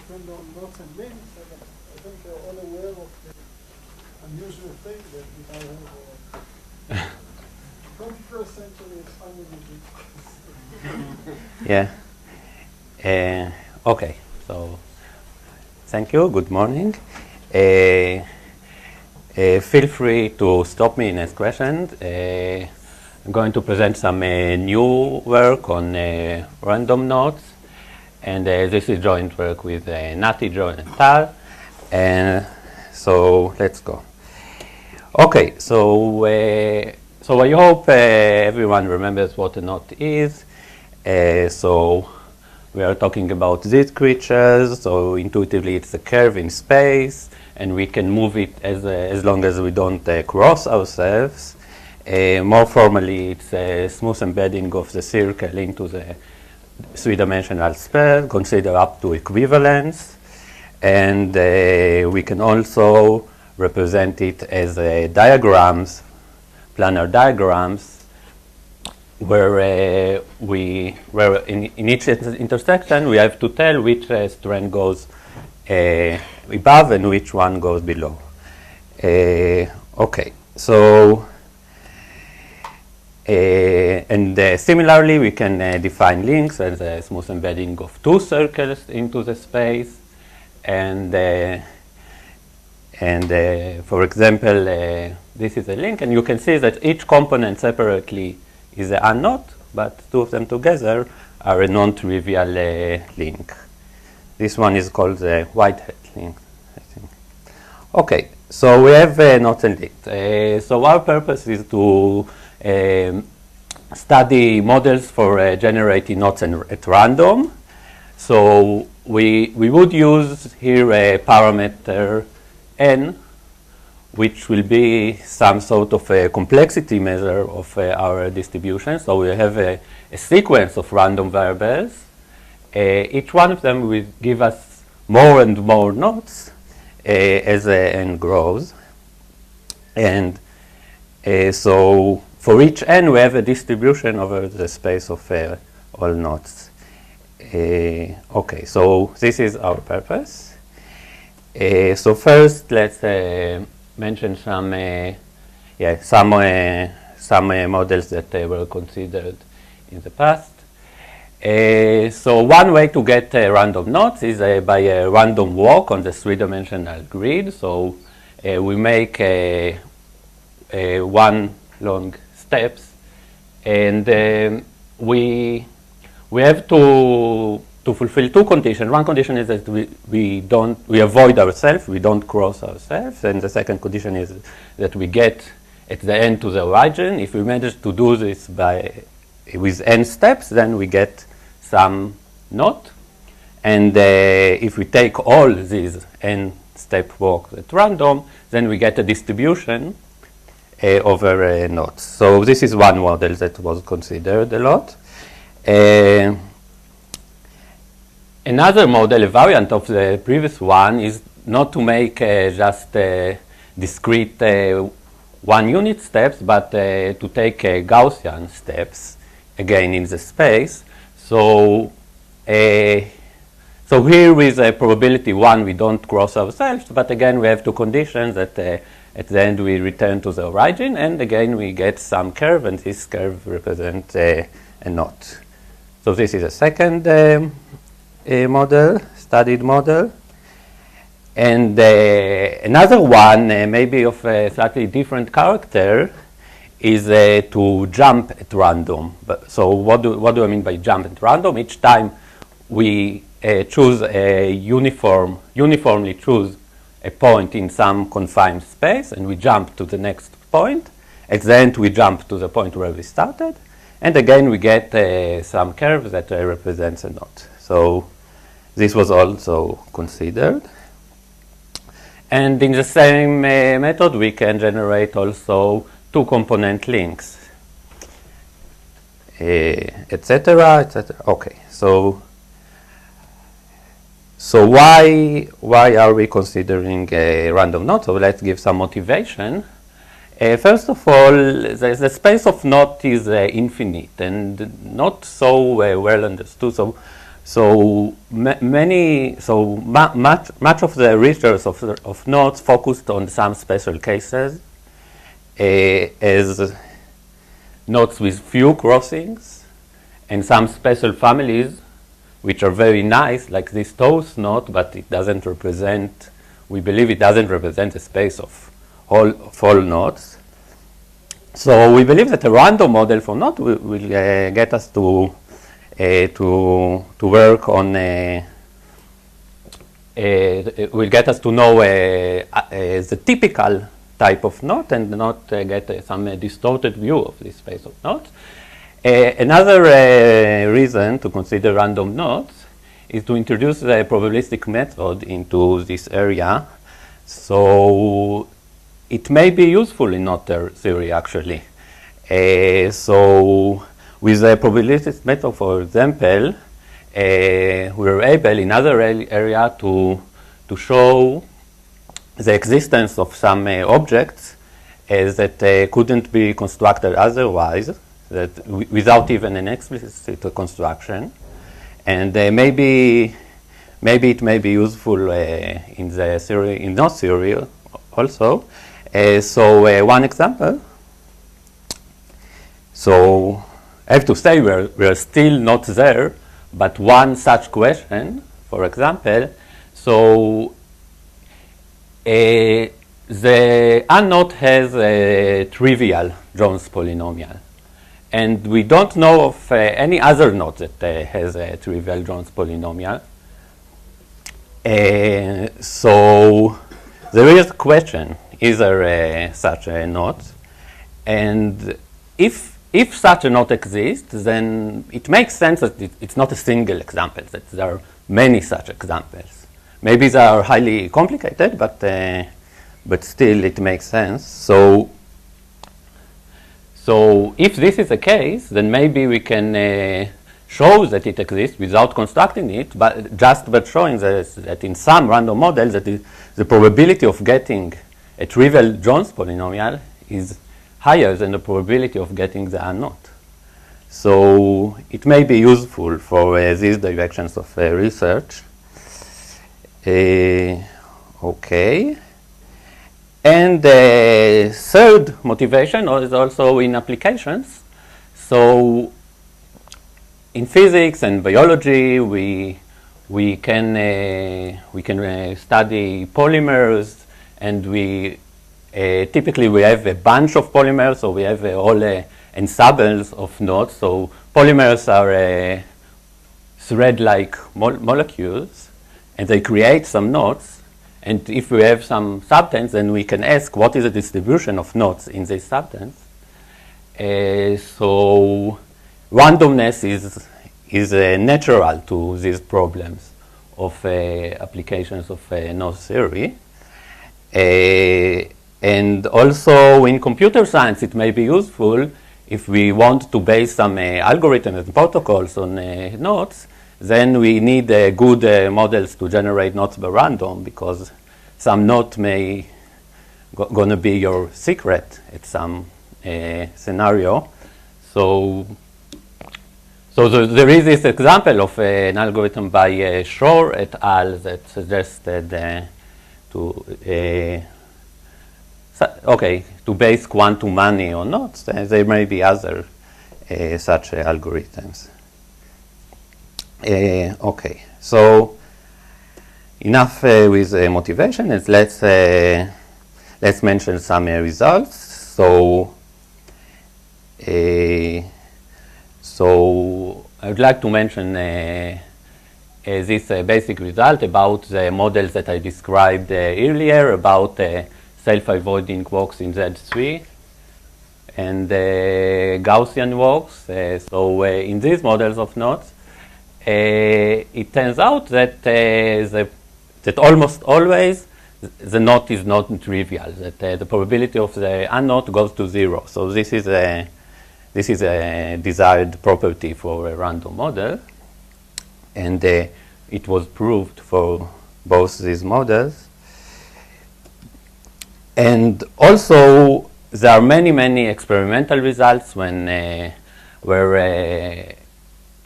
depend on knots and links, and I think you're all aware of the unusual thing that we now have 21st century is unlimited. Yeah. Okay. So, thank you. Good morning. Feel free to stop me and ask questions. I'm going to present some new work on random knots, and this is joint work with Nati, John, and Tal. And so let's go. Okay. So I hope everyone remembers what a knot is. So we are talking about these creatures. So intuitively, it's a curve in space, and we can move it as long as we don't cross ourselves. More formally, it's a smooth embedding of the circle into the three-dimensional sphere, consider up to equivalence. And we can also represent it as diagrams, planar diagrams, where in each intersection we have to tell which strand goes above and which one goes below. Okay, so and similarly we can define links as a smooth embedding of two circles into the space, and for example, this is a link, and you can see that each component separately is a unknot, but two of them together are a non-trivial link. This one is called the Whitehead link, I think. Okay, so we have knots and links. So our purpose is to study models for generating knots at random. So we would use here a parameter n, which will be some sort of a complexity measure of our distribution. So we have a sequence of random variables. Each one of them will give us more and more knots as n grows. And so for each n, we have a distribution over the space of all knots. Okay, so this is our purpose. So first, let's mention some models that were considered in the past. So one way to get random knots is by a random walk on the three-dimensional grid. So we make one long steps, and we have to fulfill two conditions. One condition is that we avoid ourselves, we don't cross ourselves, and the second condition is that we get at the end to the origin. If we manage to do this with n steps, then we get some knot, and if we take all these n step walks at random, then we get a distribution over knots. So this is one model that was considered a lot. Another model, a variant of the previous one, is not to make just discrete one-unit steps, but to take Gaussian steps, again in the space. So here with probability 1, we don't cross ourselves, but again we have two conditions that at the end we return to the origin, and again we get some curve, and this curve represents a knot. So this is a second model, studied model. And another one, maybe of a slightly different character, is to jump at random. So what do I mean by jump at random? Each time we choose a uniformly choose a point in some confined space, and we jump to the next point. At the end, we jump to the point where we started. And again, we get some curve that represents a knot. So this was also considered. And in the same method, we can generate also two-component links, etc., etc. Okay, so why are we considering a random knot? So let's give some motivation. First of all, the space of knot is infinite and not so well understood. So much of the research of knots focused on some special cases, as knots with few crossings, and some special families which are very nice, like this toast knot, but it doesn't represent. We believe it doesn't represent a space of all knots. So we believe that a random model for knot will get us to work on, will get us to know the typical type of knot and not get some distorted view of this space of knots. Another reason to consider random knots is to introduce the probabilistic method into this area. So it may be useful in knot theory, actually. So with the probabilistic method, for example, we were able in other area to show the existence of some objects that couldn't be constructed otherwise, that without even an explicit construction. And maybe it may be useful in the theory, in knot theory also. So one example. So I have to say we're still not there, but one such question, for example, so the unknot has a trivial Jones polynomial. And we don't know of any other knot that has a trivial Jones polynomial. So there is a question, is there such a knot? And if such a knot exists, then it makes sense that it's not a single example, that there are many such examples. Maybe they are highly complicated, but still it makes sense. So if this is the case, then maybe we can show that it exists without constructing it, but just by showing that in some random models that the probability of getting a trivial Jones polynomial is higher than the probability of getting the unknot. So it may be useful for these directions of research. Okay. And the third motivation is also in applications. So in physics and biology, we can study polymers, and typically we have a bunch of polymers, so we have all ensembles of knots. So polymers are thread-like molecules, and they create some knots. And if we have some substance, then we can ask what is the distribution of knots in this substance. So randomness is natural to these problems of applications of knot theory. And also in computer science, it may be useful if we want to base some algorithms and protocols on knots. Then we need good models to generate knots by random, because some knot may gonna be your secret at some scenario. So there is this example of an algorithm by Shore et al. That suggested to base quantum money on knots. There may be other such algorithms. Okay, so enough with motivation, and let's mention some results. So I would like to mention this basic result about the models that I described earlier about self-avoiding walks in Z3 and Gaussian walks. So in these models of knots, it turns out that that almost always the knot is not trivial. That the probability of the unknot goes to 0. So this is a desired property for a random model, and it was proved for both these models. And also, there are many experimental results where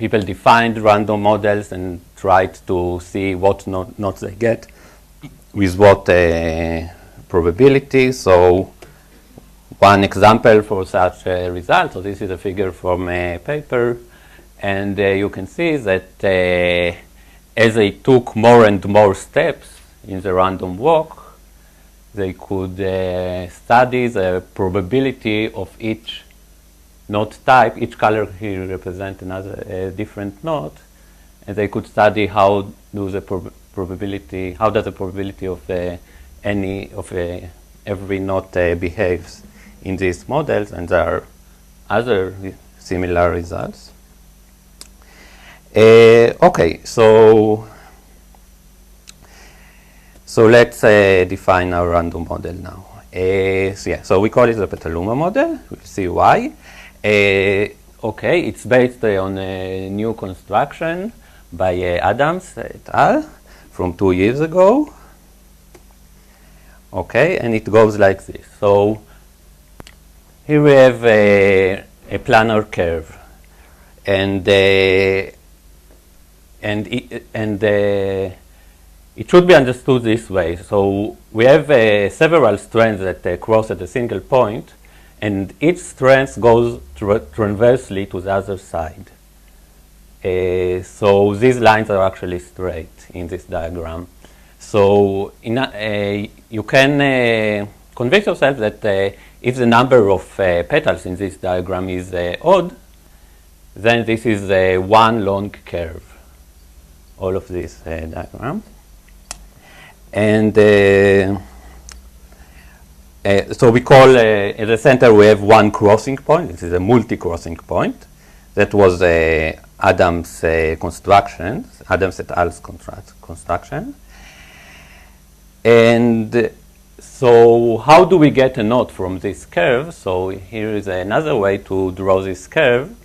people defined random models and tried to see what knots they get with what probability. So one example for such a result, so this is a figure from a paper, and you can see that as they took more and more steps in the random walk, they could study the probability of each knot type. Each color here represents another different knot, and they could study how does the probability of every knot behaves in these models, and there are other similar results. Okay, so let's define our random model now. So we call it the Petaluma model. We'll see why. Okay, it's based on a new construction by Adams et al. From 2 years ago. Okay, and it goes like this. So here we have a planar curve, and it should be understood this way. So we have several strands that cross at a single point, and each strand goes transversely to the other side. So these lines are actually straight in this diagram. So you can convince yourself that if the number of petals in this diagram is odd, then this is one long curve, all of this diagram. And so we call, at the center we have one crossing point. This is a multi-crossing point. That was Adams' construction, Adams et al.'s construction. And so how do we get a knot from this curve? So here is another way to draw this curve.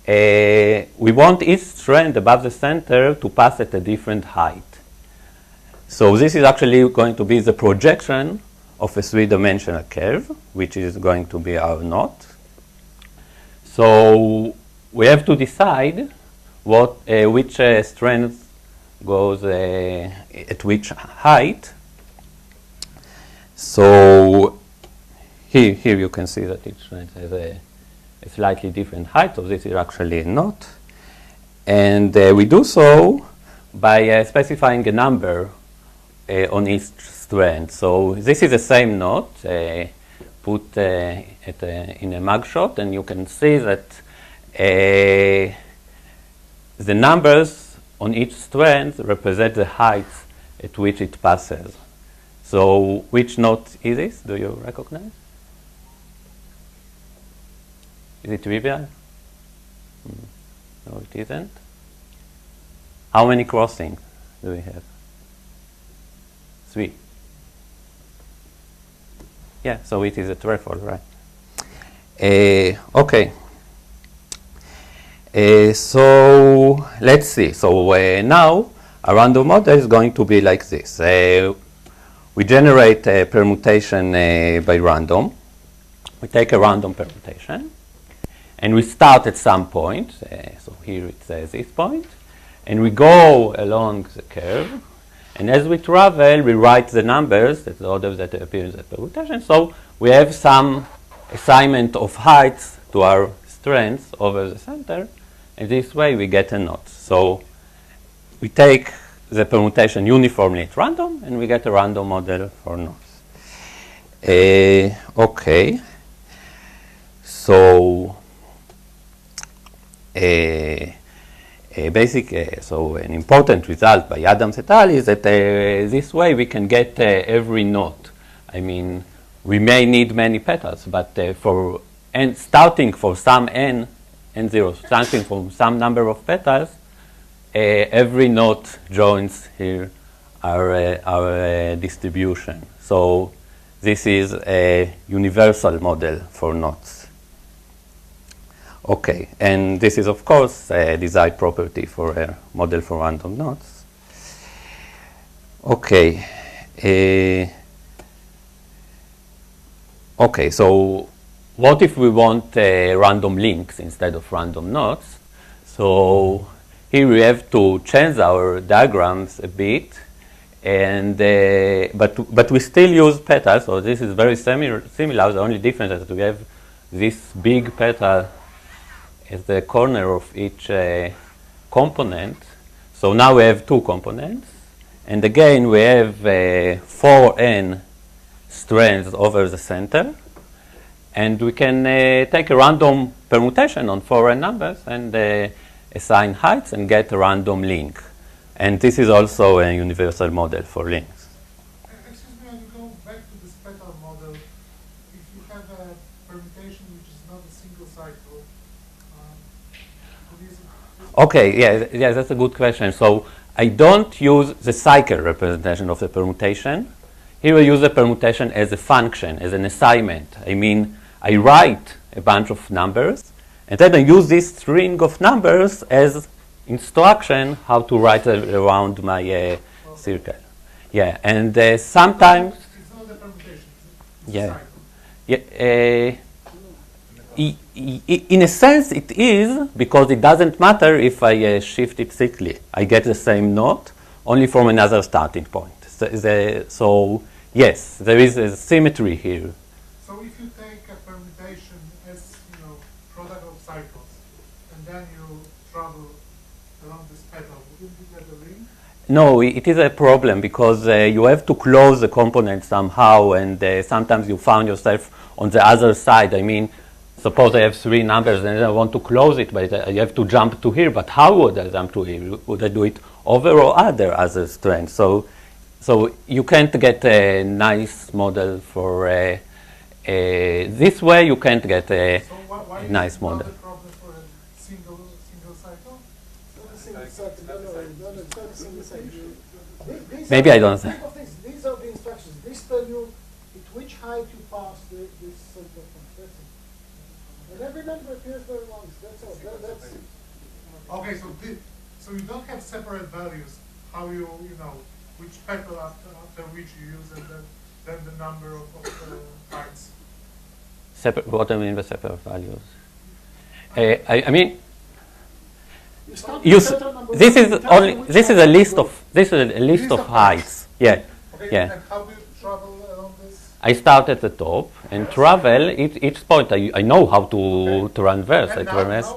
We want each strand above the center to pass at a different height. So this is actually going to be the projection of a three-dimensional curve, which is going to be our knot. So we have to decide which strand goes at which height. So here you can see that each strand has a slightly different height, so this is actually a knot. And we do so by specifying a number on each strand. So this is the same knot put in a mugshot, and you can see that the numbers on each strand represent the height at which it passes. So which knot is this? Do you recognize? Is it trivial? No, it isn't. How many crossings do we have? 3. Yeah, so it is a trefoil, right? Okay. So let's see. So now a random model is going to be like this. We generate a permutation by random. We take a random permutation, and we start at some point. So here it says this point, and we go along the curve. And as we travel, we write the numbers, that's the order that appear in the permutation. So we have some assignment of heights to our strands over the center, and this way we get a knot. So we take the permutation uniformly at random, and we get a random model for knots. Okay. So so an important result by Adams et al. Is that this way we can get every knot. I mean, we may need many petals, but starting for some n0, starting from some number of petals, every knot joins here our distribution. So this is a universal model for knots. Okay, and this is, of course, a desired property for a model for random knots. Okay. Okay, so what if we want random links instead of random knots? So here we have to change our diagrams a bit, and but we still use petals. So this is very similar. The only difference is that we have this big petal at the corner of each component. So now we have 2 components, and again we have 4n strands over the center, and we can take a random permutation on 4n numbers and assign heights and get a random link. And this is also a universal model for links. Excuse me, when you go back to this petal model, if you have a permutation which is not a single cycle, okay, yeah, that's a good question. So I don't use the cycle representation of the permutation. Here I use the permutation as a function, as an assignment. I mean, I write a bunch of numbers, and then I use this string of numbers as instruction how to write around my circle. Yeah, and sometimes. It's not a permutation. Yeah. Yeah. In a sense, it is, because it doesn't matter if I shift it cyclically. I get the same knot, only from another starting point. So yes, there is a symmetry here. So if you take a permutation as, product of cycles, and then you travel along this petal, wouldn't you get a ring? No, it is a problem, because you have to close the component somehow, and sometimes you found yourself on the other side. I mean, suppose I have 3 numbers and I want to close it, but I have to jump to here. But how would I jump to here? Would I do it over or under other strands? So you can't get a nice model for this way. You can't get a nice model. Why is it not a problem for a single cycle? Not a single cycle. No, it's not a single cycle. Maybe I don't. These are the instructions. These tell you at which height you pass this cycle. And every number appears very long. That's all. Okay, so you don't have separate values. How which petal after which you use, and then the number of heights. What do I mean by separate values? I mean, this is a list of heights. Yeah. Okay, Yeah. and how do you travel along this? I start at the top and travel each point. I know how to transverse. I traverse.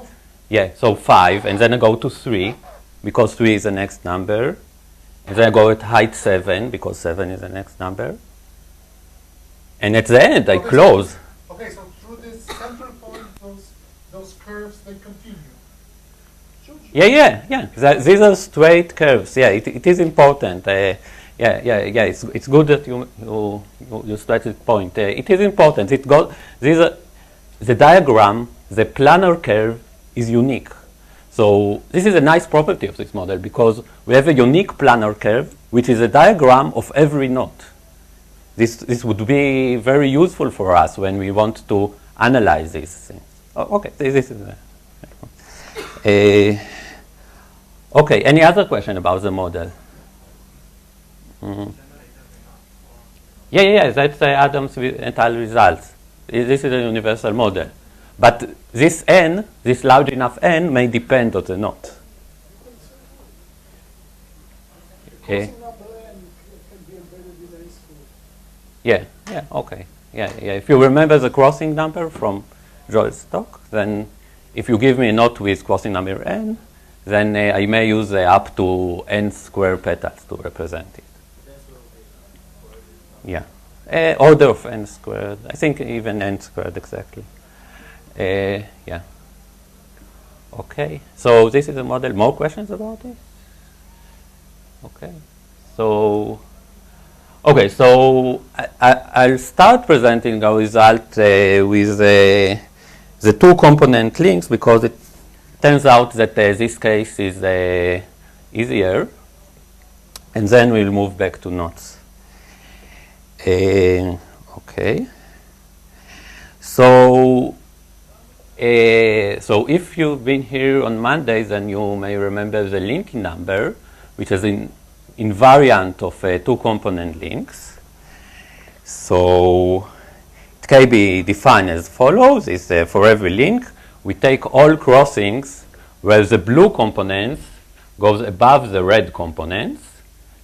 Yeah, so 5, and then I go to 3, because 3 is the next number. And then I go at height 7, because 7 is the next number. And at the end, I close. Okay, so through this central point, those curves, they continue. Yeah. These are straight curves. Yeah, it is important. It's good that you started point. It is important. The diagram, the planar curve, is unique. So this is a nice property of this model, because we have a unique planar curve, which is a diagram of every knot. This would be very useful for us when we want to analyze these things. Oh, okay, this is. Okay. Any other question about the model? Mm-hmm. Yeah. That's Adam's entitled results. This is a universal model. But this n, this large enough n, may depend on the knot. Yeah, okay. Yeah. If you remember the crossing number from Joel's talk, then if you give me a knot with crossing number n, then I may use up to n square petals to represent it. Yeah. Order of n squared. I think even n squared exactly. Yeah. Okay. So this is a model. More questions about it? Okay. So I'll start presenting the result with the 2-component links, because it turns out that this case is easier, and then we'll move back to knots. Okay. So if you've been here on Monday, then you may remember the linking number, which is an invariant of 2-component links. So it can be defined as follows: is for every link, we take all crossings where the blue components goes above the red components.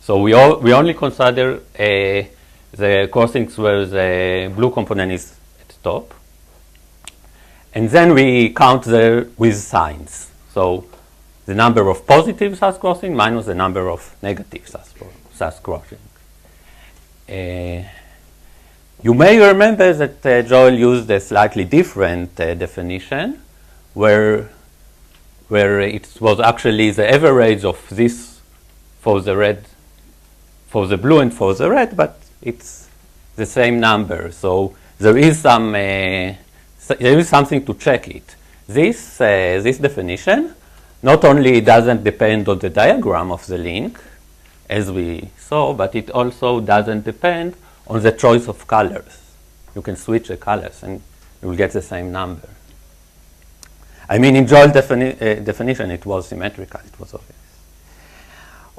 So we only consider the crossings where the blue component is at the top. And then we count with signs. So the number of positive SAS crossing minus the number of negative SAS crossing. You may remember that Joel used a slightly different definition, where it was actually the average of this for the red, for the blue and for the red, but it's the same number. So there is something to check it. This definition not only doesn't depend on the diagram of the link, as we saw, but it also doesn't depend on the choice of colors. You can switch the colors and you will get the same number. I mean, in Joel's definition, it was symmetrical. It was obvious.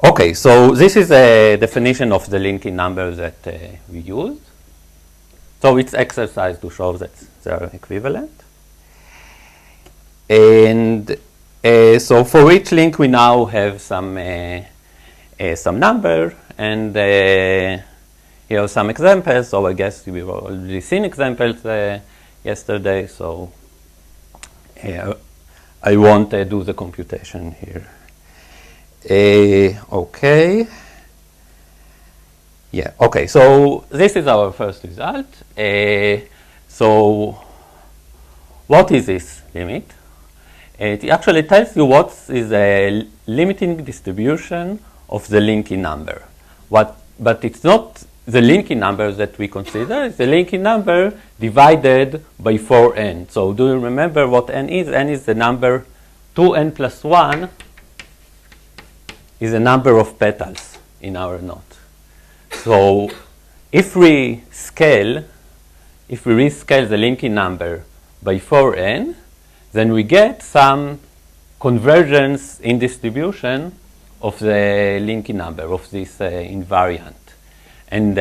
Okay, so this is a definition of the linking numbers that we used. So it's exercise to show that they are equivalent. And so for each link, we now have some number, and here are some examples. So I guess we've already seen examples yesterday. So I won't do the computation here. Okay. Yeah. Okay. So this is our first result. So what is this limit? It actually tells you what is a limiting distribution of the linking number. But it's not the linking number that we consider. It's the linking number divided by 4n. So do you remember what n is? N is the number 2n plus 1 is the number of petals in our knot. So if we rescale the linking number by 4n, then we get some convergence in distribution of the linking number of this invariant. And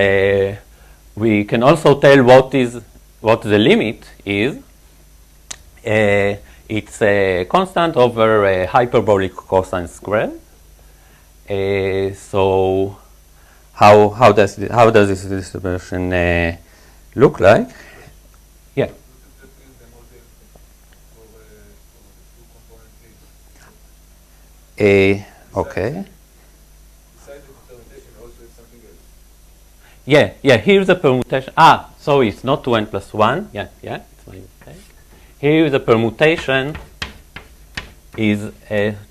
we can also tell what the limit is. It's a constant over a hyperbolic cosine square. So how does this distribution look like? Yeah. Okay. Yeah, here's the permutation. So it's not 2n plus 1. Yeah, it's my mistake. Here the permutation is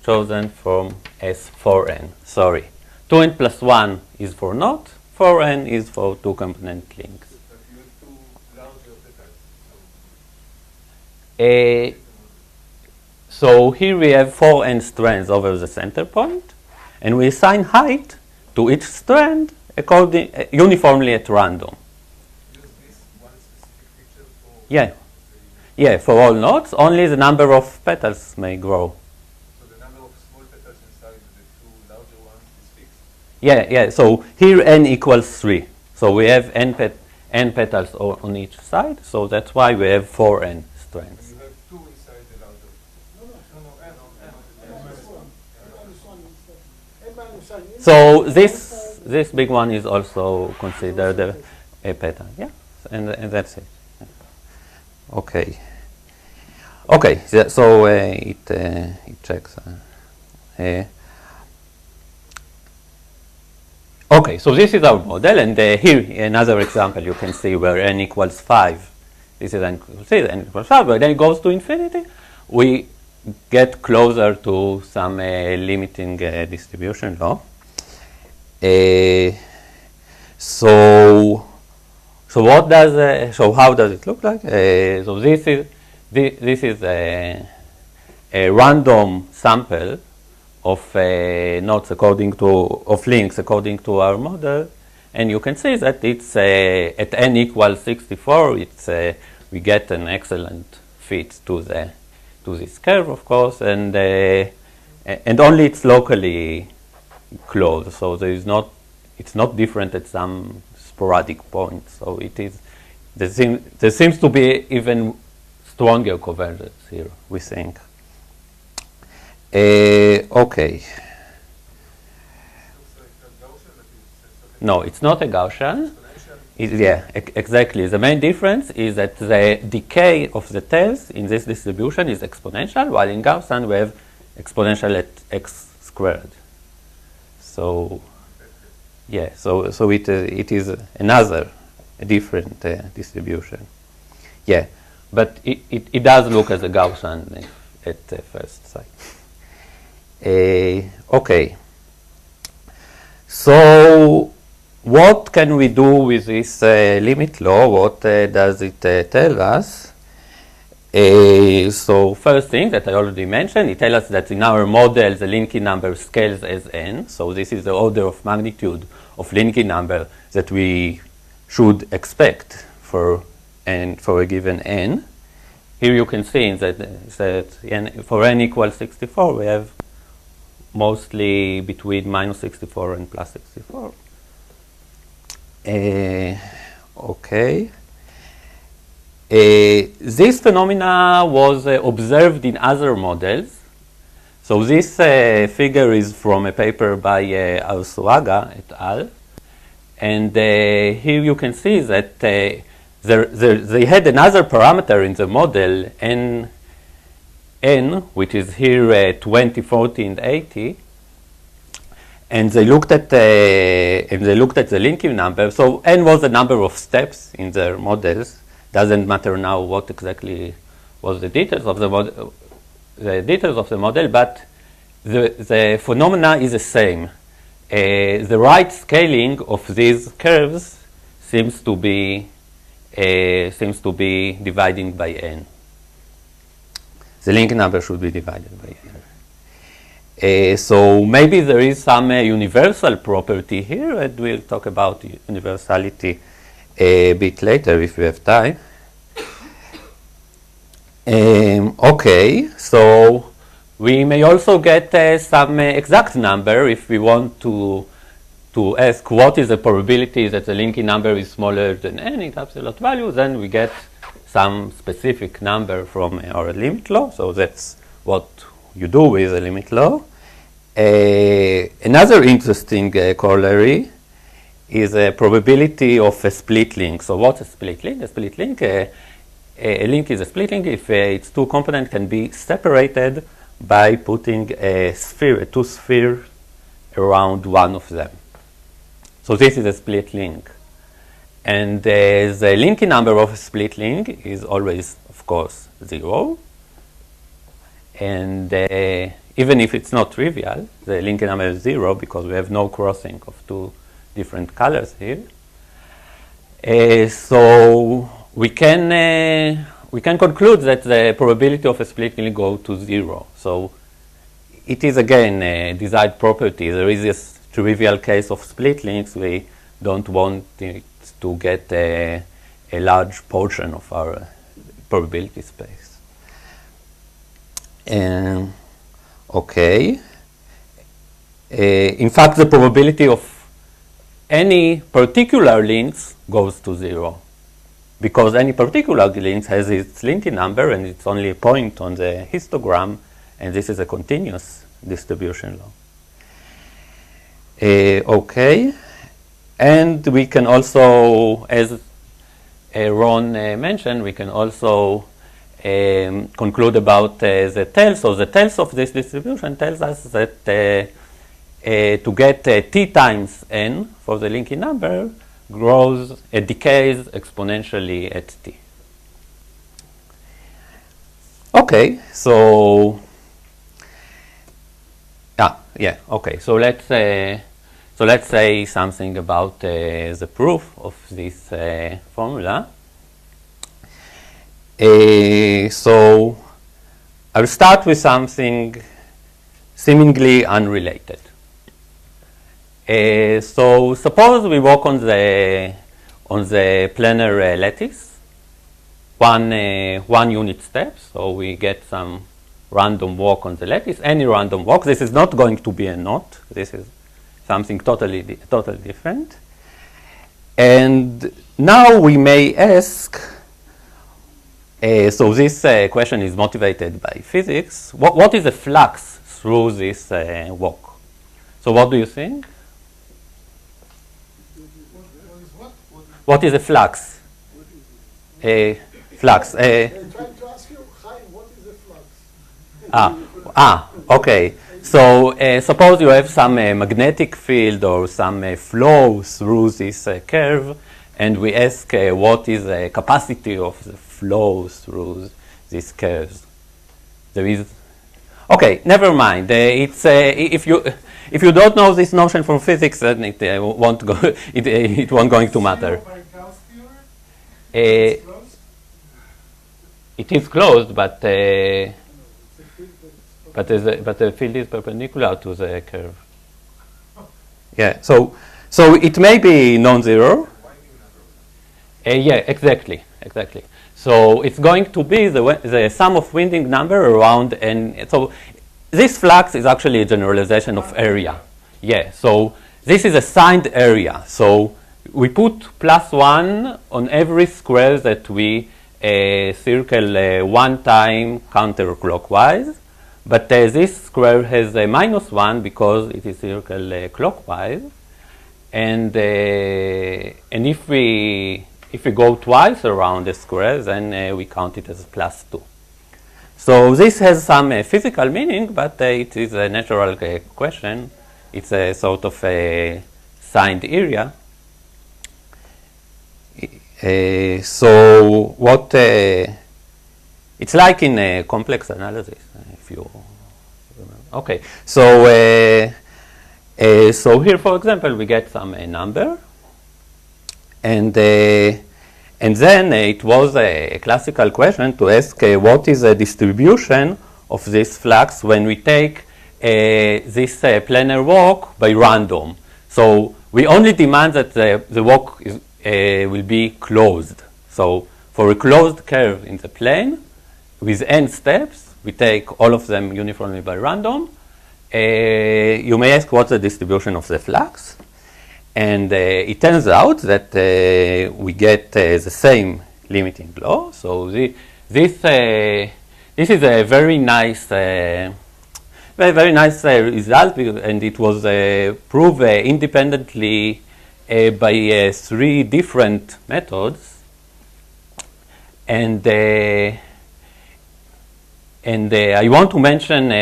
chosen from S4n. Sorry. 2n plus 1 is for knot, 4n is for two component links. So here we have 4n strands over the center point, and we assign height to each strand uniformly at random. Yeah, for all knots, only the number of petals may grow. So the number of small petals inside the two larger ones is fixed? Yeah, so here n equals 3. So we have n petals on each side, so that's why we have 4n strands. You have 2 inside the larger. So this big one is also considered a petal. Yeah, and that's it. Okay. So it checks. Okay, so this is our model, and here another example you can see where n equals 5. This is n equals 3, n equals 5, but then it goes to infinity. We get closer to some limiting distribution law. So how does it look like? So this is a random sample of nodes of links according to our model, and you can see that it's at n equals 64. We get an excellent fit to this curve, of course, and only it's locally closed. So it's not different at some sporadic points. So there seems to be even stronger convergence here, we think. Okay. Looks like a Gaussian, but it's No, it's not a Gaussian. exponential. Yeah, exactly. The main difference is that the decay of the tails in this distribution is exponential, while in Gaussian we have exponential at x squared. So, yeah, so it is another different distribution. Yeah, but it does look as a Gaussian at first sight. Okay. So, what can we do with this limit law? What does it tell us? So first thing that I already mentioned, it tells us that in our model the linking number scales as n. So this is the order of magnitude of linking number that we should expect for a given n. Here you can see that for n equals 64, we have mostly between minus 64 and plus 64. Okay. This phenomena was observed in other models. So this figure is from a paper by Arzuaga et al. And here you can see that they had another parameter in the model, n, which is here 20, 40, and 80. And they looked at the linking number. So n was the number of steps in their models. Doesn't matter now what exactly was the details of the model, but the phenomena is the same. The right scaling of these curves seems to be dividing by n. The linking number should be divided by n. So maybe there is some universal property here, and we'll talk about universality a bit later if we have time. Okay, so we may also get some exact number if we want to ask what is the probability that the linking number is smaller than n in absolute value. Then we get some specific number from our limit law. So that's what you do with the limit law. Another interesting corollary is a probability of a split link. So what's a split link? A split link, a link is a split link if its two components can be separated by putting a two spheres around one of them. So this is a split link. And the linking number of a split link is always, of course, 0. And even if it's not trivial, the linking number is 0 because we have no crossing of two different colors here. So we can conclude that the probability of a split link go to 0. So it is again a desired property. There is this trivial case of split links. We don't want it to get a large portion of our probability space. Okay. In fact, the probability of any particular links goes to 0 because any particular link has its linking number and it's only a point on the histogram, and this is a continuous distribution law. Okay. And we can also, as Ron mentioned, we can also conclude about the tails. So the tails of this distribution tells us that to get t times n for the linking number decays exponentially at t. Okay, so okay. So let's say something about the proof of this formula. So I'll start with something seemingly unrelated. So suppose we walk on the planar lattice, one unit step. So we get some random walk on the lattice, any random walk. This is not going to be a knot. This is something totally different. And now we may ask, so this question is motivated by physics. What is a flux through this walk. So what do you think? What is a flux? Flux. I'm trying to ask you, Chaim, what is a flux? Okay. So suppose you have some magnetic field or some flow through this curve, and we ask what is the capacity of the flow through these curves. There is. Okay, never mind. It's if you don't know this notion from physics, then it won't go. It won't going to matter. It is closed, but the field is perpendicular to the curve. Yeah. So it may be non-zero. Yeah. Exactly. So it's going to be the sum of winding number around, and so this flux is actually a generalization of area. Yeah, so this is a signed area. So we put +1 on every square that we circle one time counterclockwise, but this square has a -1 because it is circled clockwise, and if we go twice around the square, then we count it as +2. So this has some physical meaning, but it is a natural question. It's a sort of a signed area. So what? It's like in a complex analysis, if you remember. Okay. So so here, for example, we get some number. And then it was a classical question to ask what is the distribution of this flux when we take this planar walk by random. So we only demand that the walk will be closed. So for a closed curve in the plane with n steps, we take all of them uniformly by random. You may ask what's the distribution of the flux. And it turns out that we get the same limiting law. So this is a very nice, very nice result, and it was proved independently by 3 different methods. And I want to mention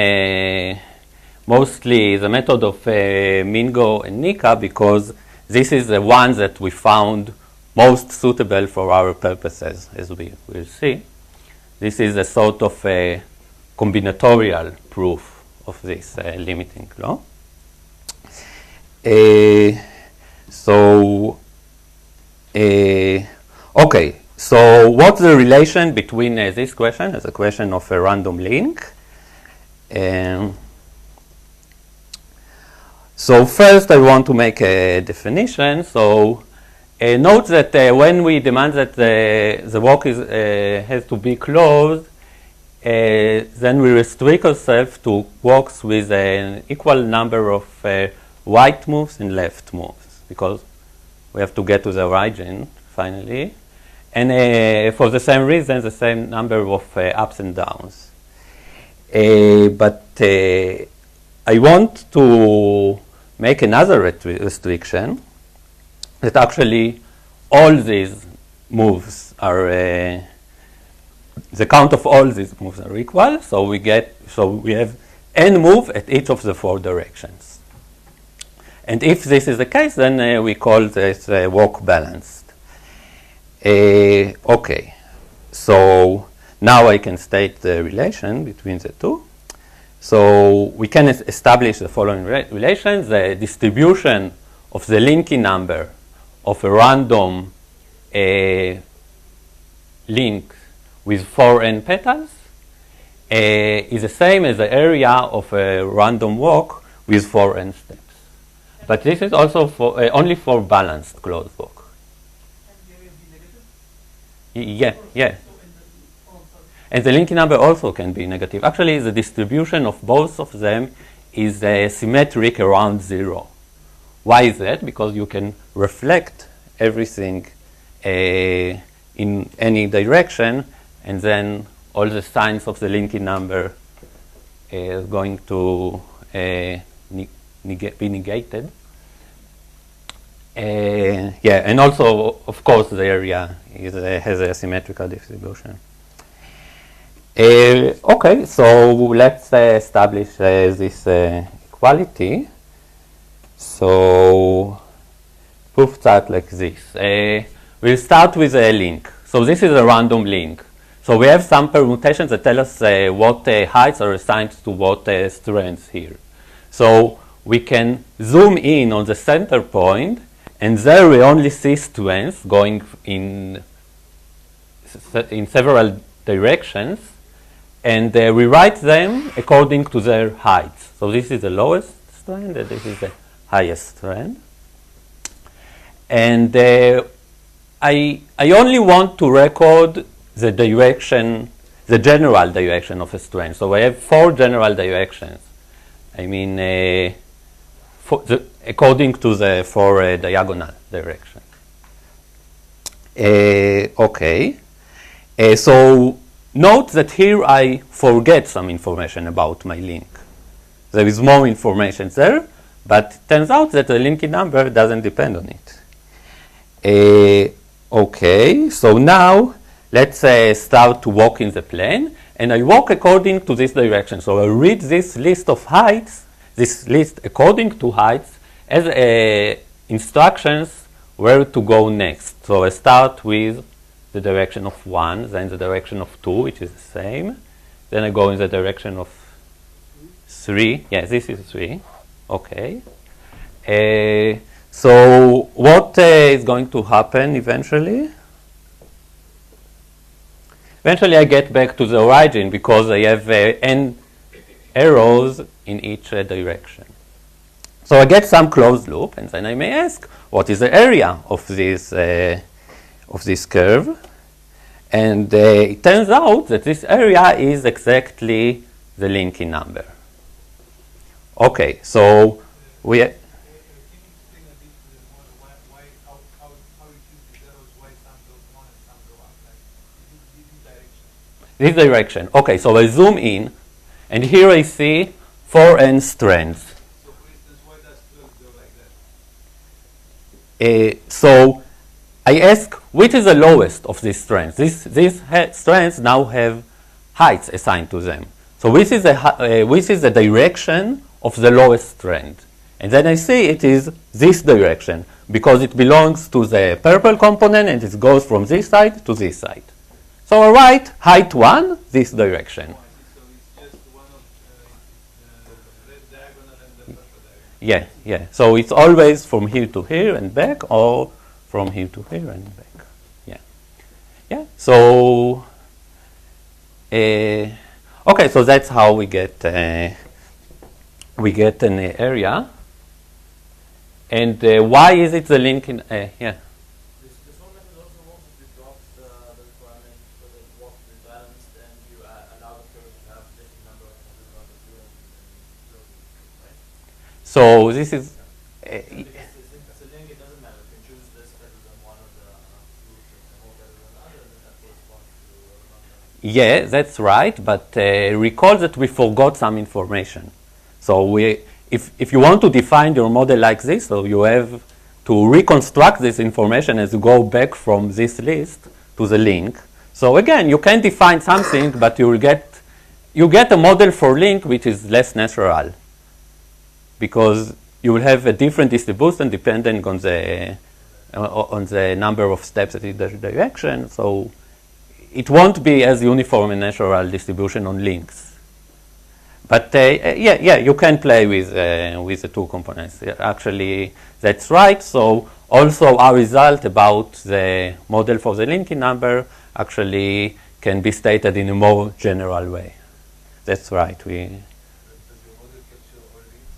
mostly the method of Mingo and Nika, because this is the one that we found most suitable for our purposes, as we will see. This is a sort of a combinatorial proof of this limiting law. Okay, so what's the relation between this question as a question of a random link? So first I want to make a definition. So note that when we demand that the walk has to be closed, then we restrict ourselves to walks with an equal number of right moves and left moves, because we have to get to the origin finally. And for the same reason, the same number of ups and downs. But I want to make another restriction, that actually all these moves are, the count of all these moves are equal. So we have n move at each of the 4 directions. And if this is the case, then we call this walk balanced. Okay, so now I can state the relation between the two. So we can establish the following relations: the distribution of the linking number of a random link with 4n petals is the same as the area of a random walk with 4n steps. But this is also for only for balanced closed walk. Yeah. And the linking number also can be negative. Actually, the distribution of both of them is symmetric around 0. Why is that? Because you can reflect everything in any direction, and then all the signs of the linking number is going to be negated. Yeah, and also, of course, the area has a symmetrical distribution. Okay, so let's establish this equality. So proof start like this. We'll start with a link. So this is a random link. So we have some permutations that tell us what heights are assigned to what strands here. So we can zoom in on the center point, and there we only see strands going in several directions, and we write them according to their heights. So this is the lowest strand, and this is the highest strand. And I only want to record the direction, the general direction of a strand. So I have 4 general directions. I mean, according to the 4 diagonal directions. Okay. So note that here I forget some information about my link. There is more information there, but it turns out that the linking number doesn't depend on it. Okay, so now let's start to walk in the plane, and I walk according to this direction. So I read this list of heights, this list according to heights, as instructions where to go next. So I start with the direction of 1, then the direction of 2, which is the same. Then I go in the direction of 3. Yeah, this is 3. Okay. So what is going to happen eventually? Eventually I get back to the origin because I have n arrows in each direction. So I get some closed loop, and then I may ask, what is the area of this curve? And it turns out that this area is exactly the linking number. Okay, so we this direction. Okay, so I zoom in, and here I see 4n strands. So, for instance, why does 12 go like that? So I ask which is the lowest of these strands. These strands now have heights assigned to them. So which is the direction of the lowest strand. And then I see it is this direction because it belongs to the purple component and it goes from this side to this side. So I write height 1, this direction. So it's just one of the red diagonal and the purple Yeah, diagonal. yeah. So it's always from here to here and back, or from here to here and back. Yeah. Yeah. So okay, so that's how we get an area. And why is it the link in yeah? This one method also mostly drops the requirement for the walk to be balanced, and you allow the curve to have the number of right? So this is It's a link, it doesn't matter. You can choose this better than one of the groups and more better than the other, and then that corresponds to yeah, that's right. But recall that we forgot some information. So if you want to define your model like this, so you have to reconstruct this information as you go back from this list to the link. So again, you can define something, but you get a model for link which is less natural, because you will have a different distribution depending on the number of steps in the direction. So it won't be as uniform and natural distribution on links. But yeah, you can play with the 2 components. Actually, that's right. So also our result about the model for the linking number actually can be stated in a more general way. That's right. Does your model capture all links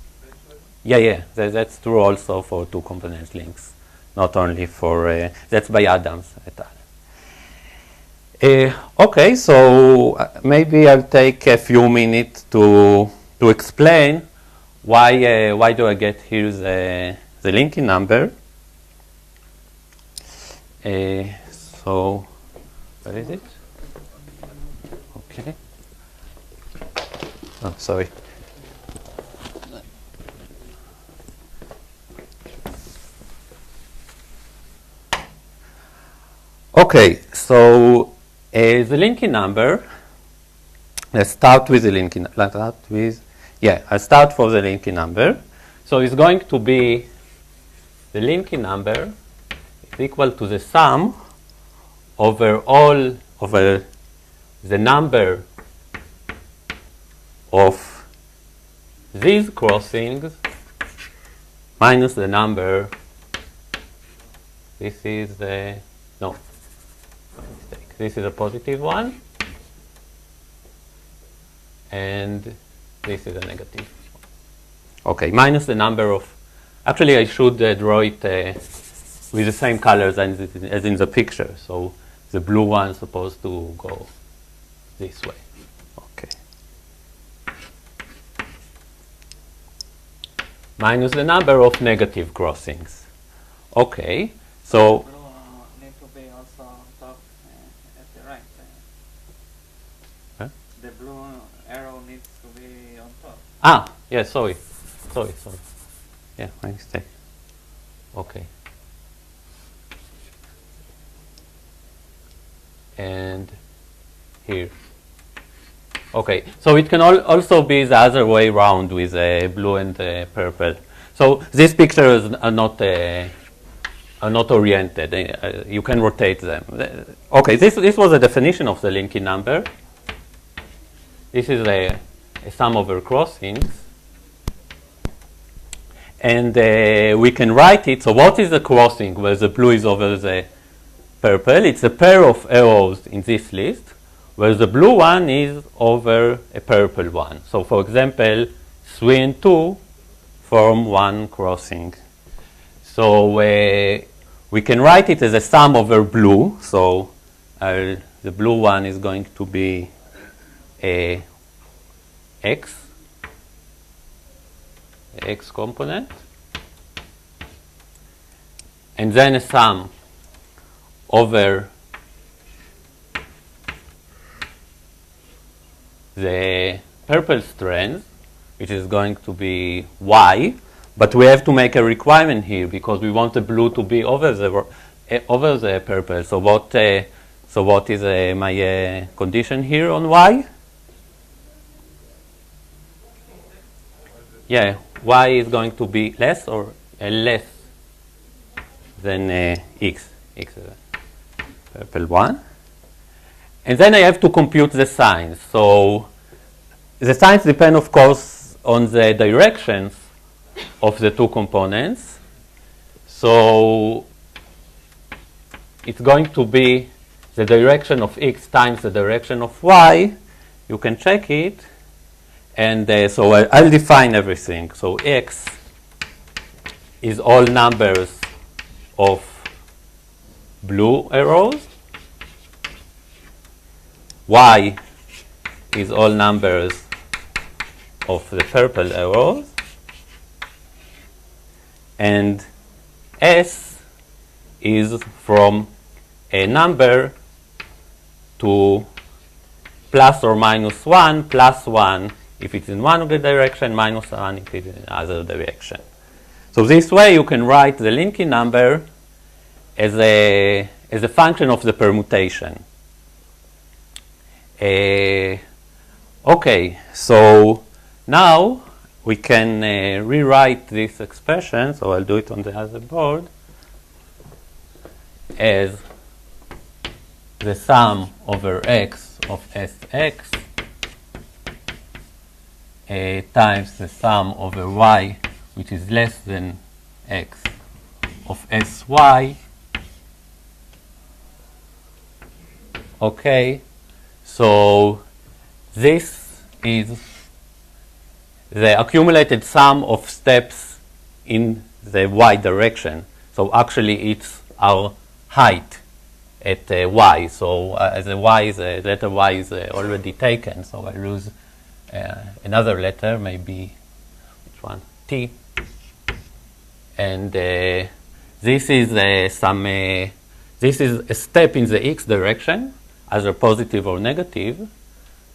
eventually? Yeah. That's true also for 2 component links, not only for that's by Adams et al. Okay, so maybe I'll take a few minutes to explain why do I get here the linking number. So where is it? Okay. Oh, sorry. Okay, so the linking number. Let's start with the linking. I'll start for the linking number. So it's going to be the linking number is equal to the sum over the number of these crossings minus the number. This is the no mistake. This is a positive one. And this is a negative. Okay, minus the number of. Actually, I should draw it with the same colors as in the picture. So the blue one is supposed to go this way. Okay. Minus the number of negative crossings. Okay, so. Need to be also on top at the right. Huh? The blue arrow needs to be on top. Ah, yeah, sorry. Yeah, my mistake. Okay. And here. Okay, so it can also be the other way around with blue and purple. So these pictures are not oriented. You can rotate them. Okay, this was a definition of the linking number. This is a sum over crossings. And we can write it. So what is the crossing where the blue is over the purple? It's a pair of arrows in this list where the blue one is over a purple one. So for example, 3 and 2 form one crossing. So we can write it as a sum over blue. So the blue one is going to be a x component, and then a sum over the purple strands, which is going to be y, but we have to make a requirement here because we want the blue to be over the purple. So what is my condition here on y? Yeah, y is going to be less or less than x. X is a purple one. And then I have to compute the signs. So the signs depend, of course, on the directions of the two components. So it's going to be the direction of x times the direction of y. You can check it. And so I'll define everything. So x is all numbers of blue arrows. Y is all numbers of the purple arrows. And S is from a number to plus or minus 1, plus 1 if it's in one direction, minus 1 if it's in another direction. So this way you can write the linking number as a function of the permutation. Okay, so now we can rewrite this expression, so I'll do it on the other board, as the sum over x of Sx times the sum over y, which is less than x of Sy. Okay, so this is the accumulated sum of steps in the y direction. So actually it's our height at y. So the letter y is already taken. So I lose another letter, maybe which one? T. And this is this is a step in the x direction, either positive or negative.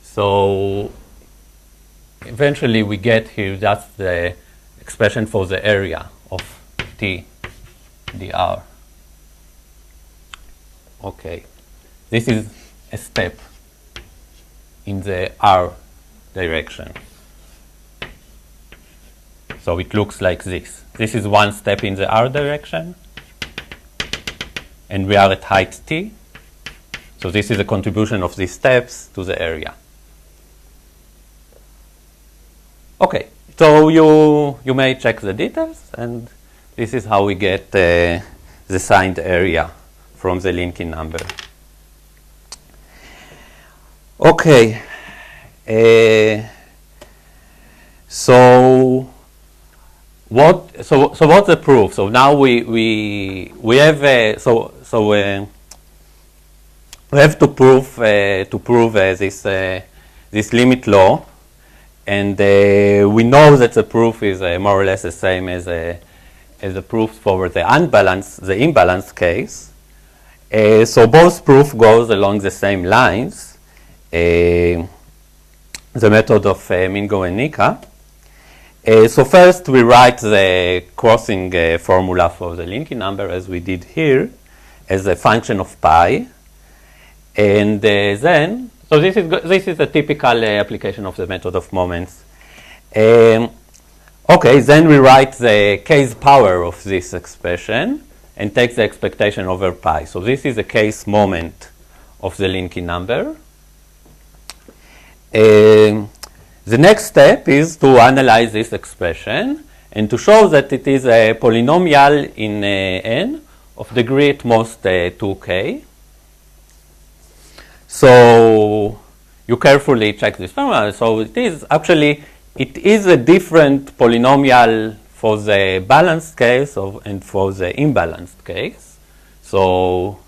So eventually we get here just the expression for the area of T dr. Okay, this is a step in the R direction. So it looks like this. This is one step in the R direction, and we are at height T. So this is a contribution of these steps to the area. Okay, so you may check the details, and this is how we get the signed area from the linking number. Okay, so what's the proof? So now we have we have to prove this limit law, and we know that the proof is more or less the same as the proof for the imbalanced case. So both proof goes along the same lines. The method of Mingo and Nika. So first we write the crossing formula for the linking number as we did here as a function of pi. And then, so this is a typical application of the method of moments. Okay, then we write the case power of this expression and take the expectation over pi. So this is a case moment of the linking number. The next step is to analyze this expression and to show that it is a polynomial in n of degree at most 2k. So you carefully check this formula. So it is a different polynomial for the balanced case and for the imbalanced case. So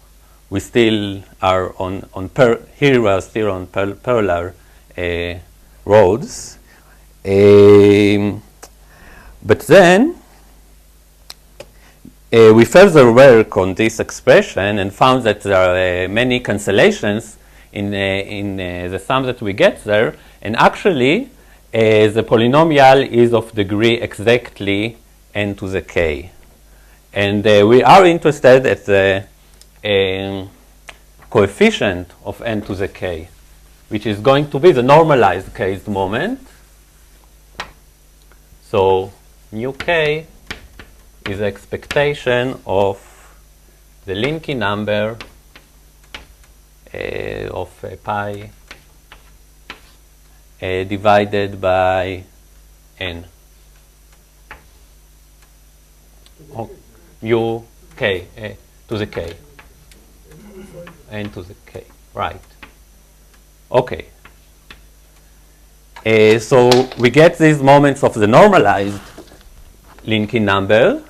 we still are here we are still on parallel roads. But then we further work on this expression and found that there are many cancellations in the sum that we get there, and actually the polynomial is of degree exactly n to the k. And we are interested at the coefficient of n to the k, which is going to be the normalized case moment. So mu k is the expectation of the linking number of pi divided by n. U k to the k. N to the k. Right. Okay. So we get these moments of the normalized linking number.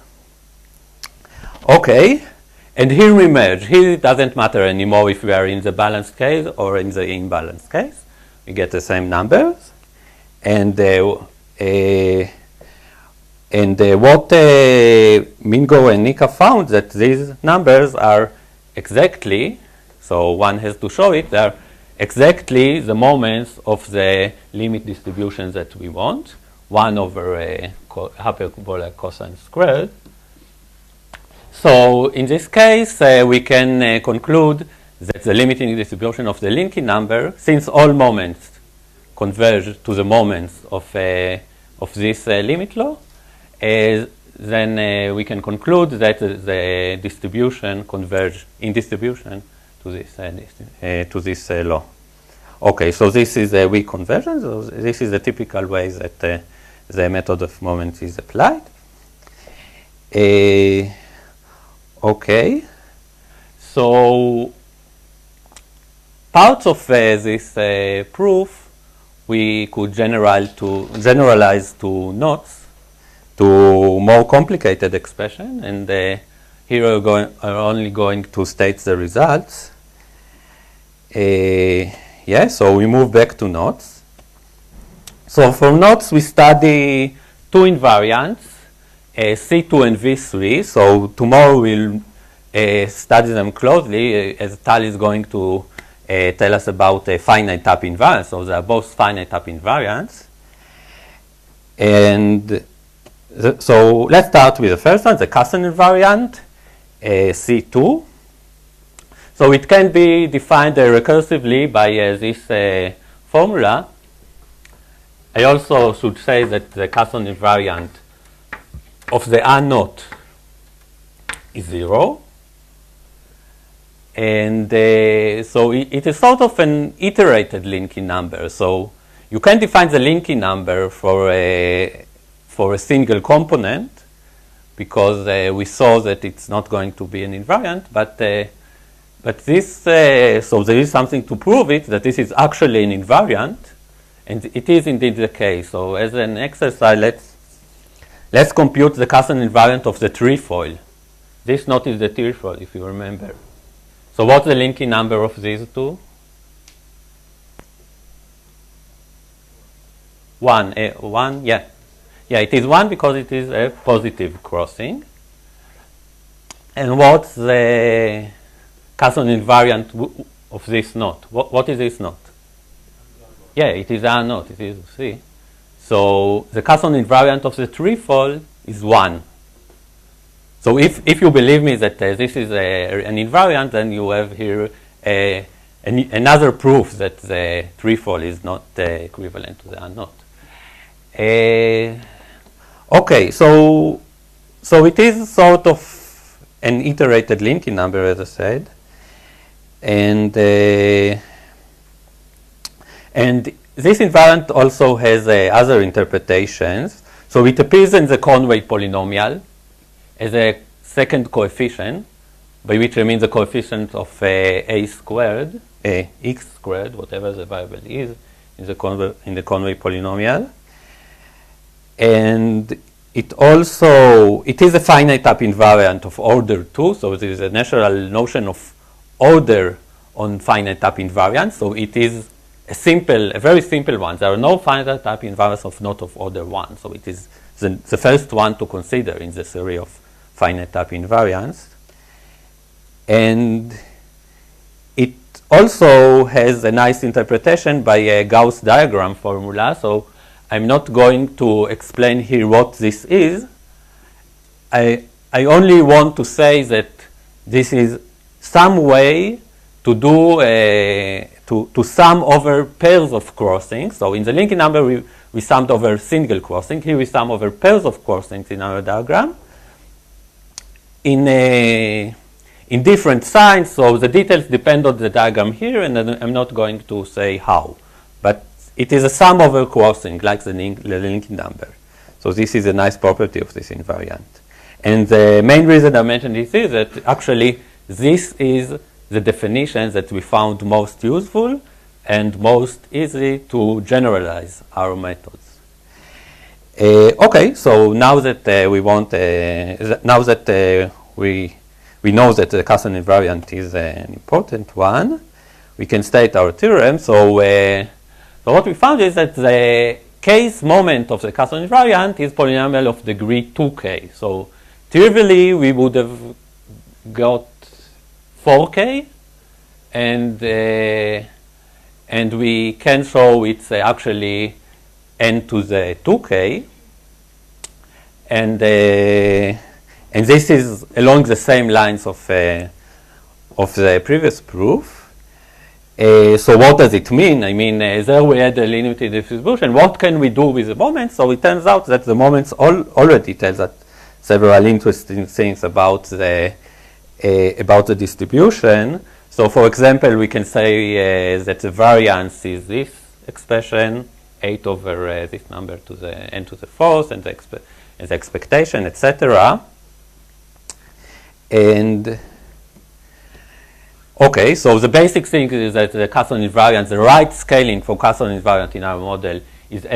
Okay. And here we merge. Here it doesn't matter anymore if we are in the balanced case or in the imbalanced case. We get the same numbers. And what Mingo and Nika found that these numbers are exactly, so one has to show it, they are exactly the moments of the limit distribution that we want, 1 over hyperbola cosine squared. So in this case, we can conclude that the limiting distribution of the linking number, since all moments converge to the moments of this limit law, then we can conclude that the distribution converge in distribution to this law. Okay, so this is a weak conversion. So this is the typical way that the method of moments is applied. Okay, so parts of this proof we could generalize to knots, to more complicated expression, and here we're only going to state the results. Yeah, so we move back to knots. So for knots we study two invariants, C2 and V3. So tomorrow we'll study them closely, as Tal is going to tell us about finite tap invariants. So they are both finite tap invariants. And so let's start with the first one, the Casson invariant, C2. So it can be defined recursively by this formula. I also should say that the Casson invariant of the unknot is 0. And so it is sort of an iterated linking number. So you can define the linking number for a single component, because we saw that it's not going to be an invariant. But this, so there is something to prove it, that this is actually an invariant. And it is indeed the case. So as an exercise, let's compute the Casson invariant of the trefoil. This knot is the trefoil, if you remember. So what's the linking number of these two? 1. 1, yeah. Yeah, it is 1 because it is a positive crossing. And what's the Casson invariant of this knot? What is this knot? Yeah, it is a knot. It is C. So the Casson invariant of the trefoil is 1. So if you believe me that this is an invariant, then you have here another proof that the trefoil is not equivalent to the unknot. Okay, so it is sort of an iterated linking number, as I said, and this invariant also has other interpretations. So it appears in the Conway polynomial as a second coefficient, by which I mean the coefficient of a squared, x squared, whatever the variable is, in the Conway polynomial. And it is a finite type invariant of order 2, so there is a natural notion of order on finite type invariants. So it is a very simple one. There are no finite type invariants of not of order 1. So it is the first one to consider in the theory of finite type invariants. And it also has a nice interpretation by a Gauss diagram formula. So I'm not going to explain here what this is. I only want to say that this is some way to do to sum over pairs of crossings. So in the linking number, we summed over single crossing. Here we sum over pairs of crossings in our diagram in different signs. So the details depend on the diagram here, and I'm not going to say how. But it is a sum over crossing, like the linking number. So this is a nice property of this invariant. And the main reason I mentioned this is that actually this is the definition that we found most useful and most easy to generalize our methods. Okay, so now that we know that the Casson invariant is an important one, we can state our theorem. So what we found is that the case moment of the Casson invariant is polynomial of degree 2k. So trivially, we would have got 4k, and we can show it's actually n to the 2k, and this is along the same lines of the previous proof. So what does it mean? I mean, there we had a linear distribution. What can we do with the moments? So it turns out that the moments already tell us several interesting things about the distribution. So for example, we can say that the variance is this expression, 8 over this number to the n to the 4th, and the expectation, etc. And okay, so the basic thing is that the Casson invariant, the right scaling for Casson invariant in our model is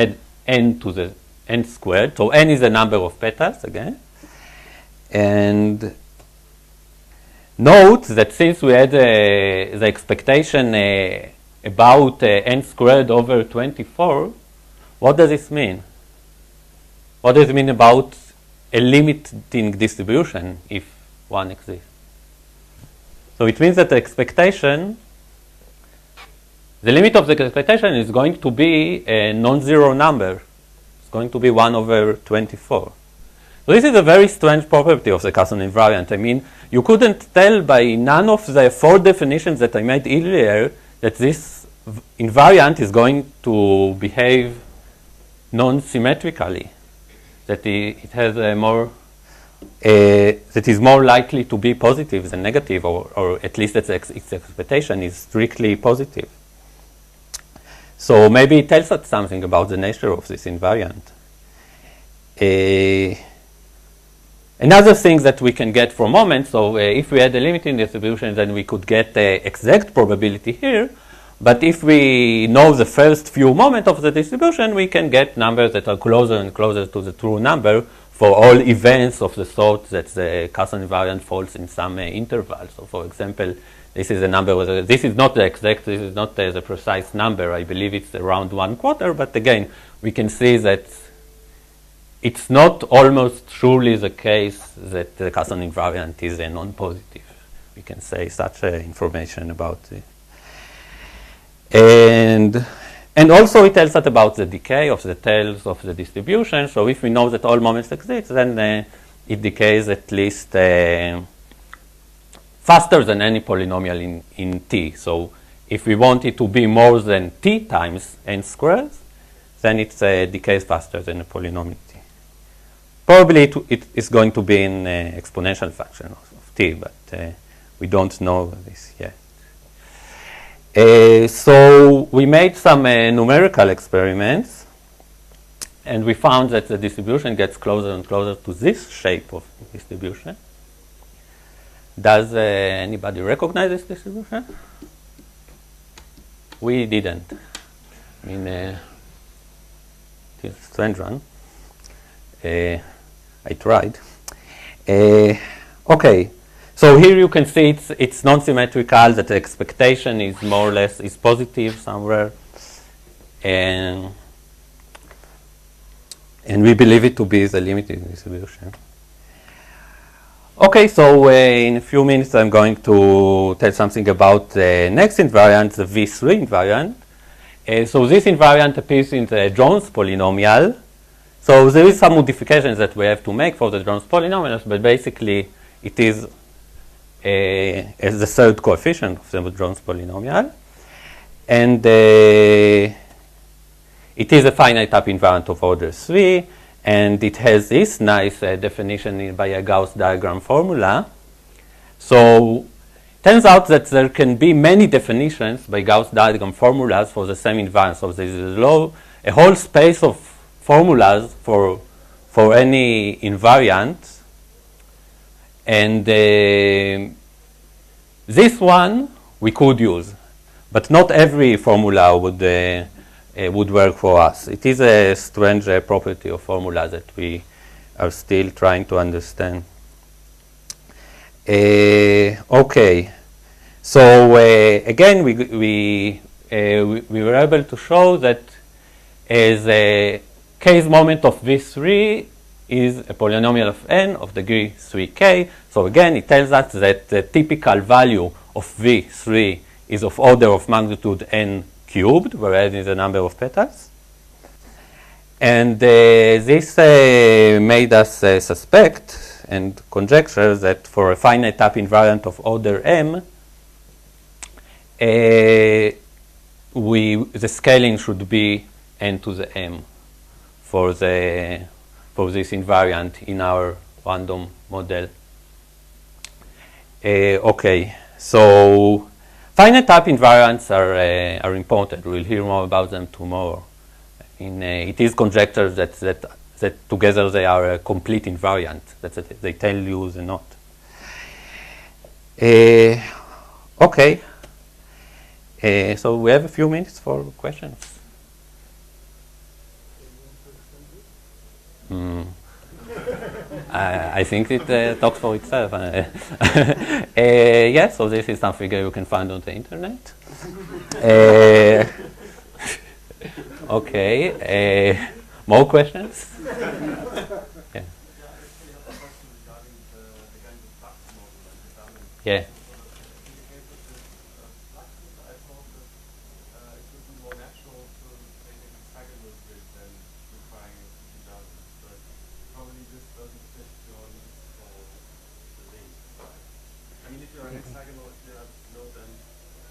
n to the n squared. So n is the number of petals again. And note that since we had the expectation about n squared over 24, what does this mean? What does it mean about a limiting distribution if one exists? So it means that the expectation, the limit of the expectation is going to be a non-zero number. going to be 1/24. So this is a very strange property of the Casson invariant. I mean, you couldn't tell by none of the 4 definitions that I made earlier that this invariant is going to behave non-symmetrically, that it has a more that is more likely to be positive than negative, or at least that its expectation is strictly positive. So maybe it tells us something about the nature of this invariant. Another thing that we can get from moments, so if we had a limiting distribution, then we could get the exact probability here. But if we know the first few moments of the distribution, we can get numbers that are closer and closer to the true number for all events of the sort that the Casson invariant falls in some interval. So, for example, this is a number. This is not the exact. This is not the precise number. I believe it's around 1/4. But again, we can see that it's not almost surely the case that the Casson invariant is a non-positive. We can say such information about it. And also it tells us about the decay of the tails of the distribution. So if we know that all moments exist, then it decays at least faster than any polynomial in T. So if we want it to be more than T times n squared, then it decays faster than a polynomial T. Probably it is going to be an exponential function of T, but we don't know this yet. So we made some numerical experiments, and we found that the distribution gets closer and closer to this shape of distribution. Does anybody recognize this distribution? We didn't. I mean, it's a strange one. I tried. Okay. So here you can see it's non-symmetrical, that the expectation is more or less is positive somewhere. And we believe it to be the limiting distribution. Okay, so in a few minutes I'm going to tell something about the next invariant, the V3 invariant. So this invariant appears in the Jones polynomial. So there is some modifications that we have to make for the Jones polynomials, but basically it is as the third coefficient of the Jones polynomial. And it is a finite type invariant of order 3, and it has this nice definition by a Gauss diagram formula. So it turns out that there can be many definitions by Gauss diagram formulas for the same invariant. So there is a whole space of formulas for any invariant. And this one we could use, but not every formula would work for us. It is a strange property of formula that we are still trying to understand. Okay, so again we were able to show that as a case moment of V3 is a polynomial of n of degree 3k. So again, it tells us that the typical value of V3 is of order of magnitude n cubed, whereas it's the number of petals. And this made us suspect and conjecture that for a finite type invariant of order m, the scaling should be n to the m for this invariant in our random model. Okay, so finite type invariants are important. We'll hear more about them tomorrow. It is conjectured that together they are a complete invariant. They tell you the knot. Okay, so we have a few minutes for questions. I think it talks for itself. Yes, so this is something you can find on the internet. Okay, more questions? Yeah. Yeah.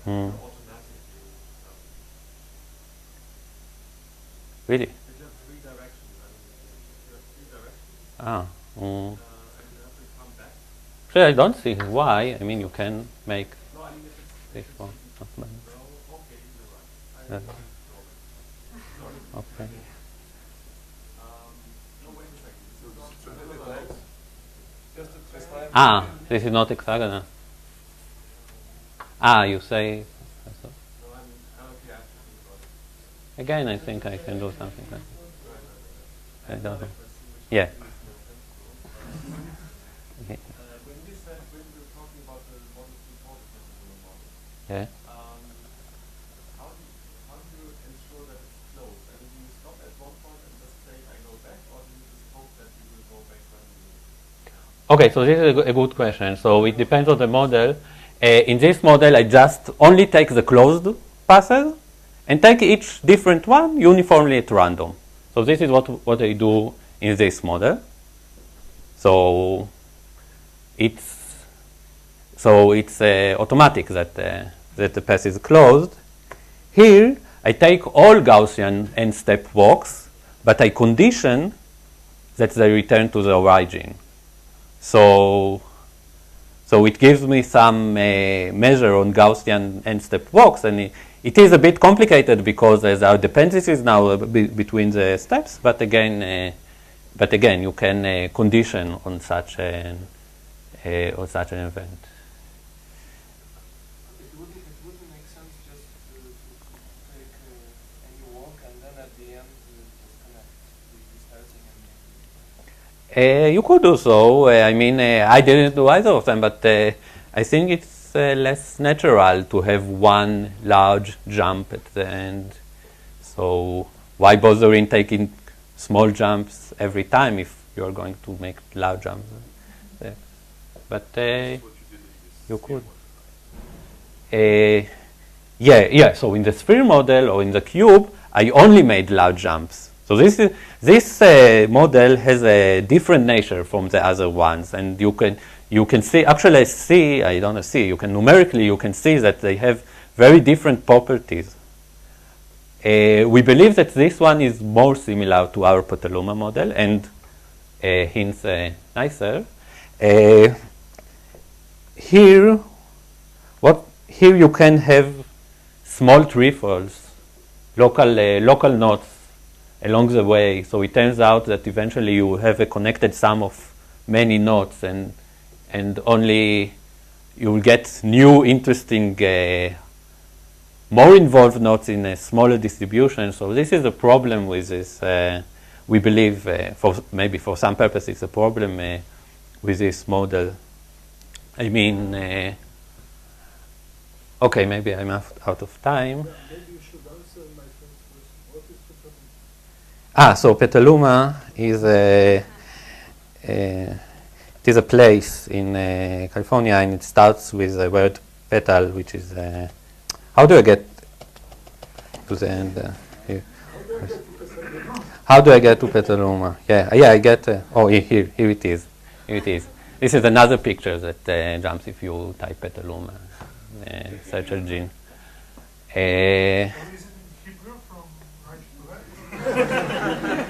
Hmm. automatically. Really? If you have three directions, I mean, if you have three directions, Ah. Mm. and you have to come back. So I don't see why. I mean, you can make No, I mean, if it's this one. Not bad. no, okay, you're right. Yeah. Sorry. Okay. No, wait a second. This is not Should it close? Just to try. Ah, this is not hexagonal. Ah, you say. No, I mean, okay, I have to think about it. Again, I think I can do something like that. I don't know. Yeah. Okay. When we were talking about the model before the Petaluma model, Yeah. how do you ensure that it's closed? I mean, do you stop at one point and just say I go back, or do you just hope that you will go back randomly? Okay, so this is a good question. So it depends on the model. In this model, I just only take the closed passes and take each different one uniformly at random. So this is what I do in this model. So it's automatic that the path is closed. Here, I take all Gaussian n-step walks, but I condition that they return to the origin. So it gives me some measure on Gaussian n-step walks, and it is a bit complicated because there are dependencies now between the steps. But again, you can condition on such an event. It wouldn't make sense just to take any walk and then at the end disconnect the starting and ending. You could do so. I mean, I didn't do either of them, but I think it's less natural to have one large jump at the end. So why bother in taking small jumps every time if you're going to make large jumps? But you could. Yeah. So in the sphere model or in the cube, I only made large jumps. So this model has a different nature from the other ones, and you can see. Actually, I don't see. You can numerically you can see that they have very different properties. We believe that this one is more similar to our Petaluma model, and hence nicer. Here you can have small trefoils, local knots along the way. So it turns out that eventually you have a connected sum of many knots, and only you will get new, interesting, more involved knots in a smaller distribution. So this is a problem with this. We believe, maybe for some purposes, a problem with this model. I mean, okay, maybe I'm out of time. Maybe you should answer my first question. What is Petaluma? So Petaluma is it is a place in California, and it starts with the word petal, which is how do I get to the end here? How do I get to Petaluma? Yeah, I get. Here it is. Here it is. This is another picture that jumps if you type Petaluma, search engine.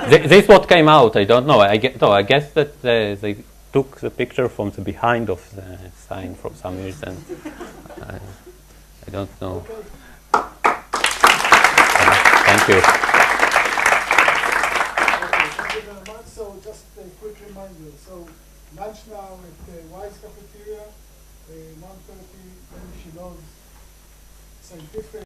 This what came out. I don't know. I guess that they took the picture from the behind of the sign for some reason. I don't know. Thank you. Thank you very much. So just a quick reminder. So lunch now at Wise Cafeteria, 1:30, Shiloh's scientific.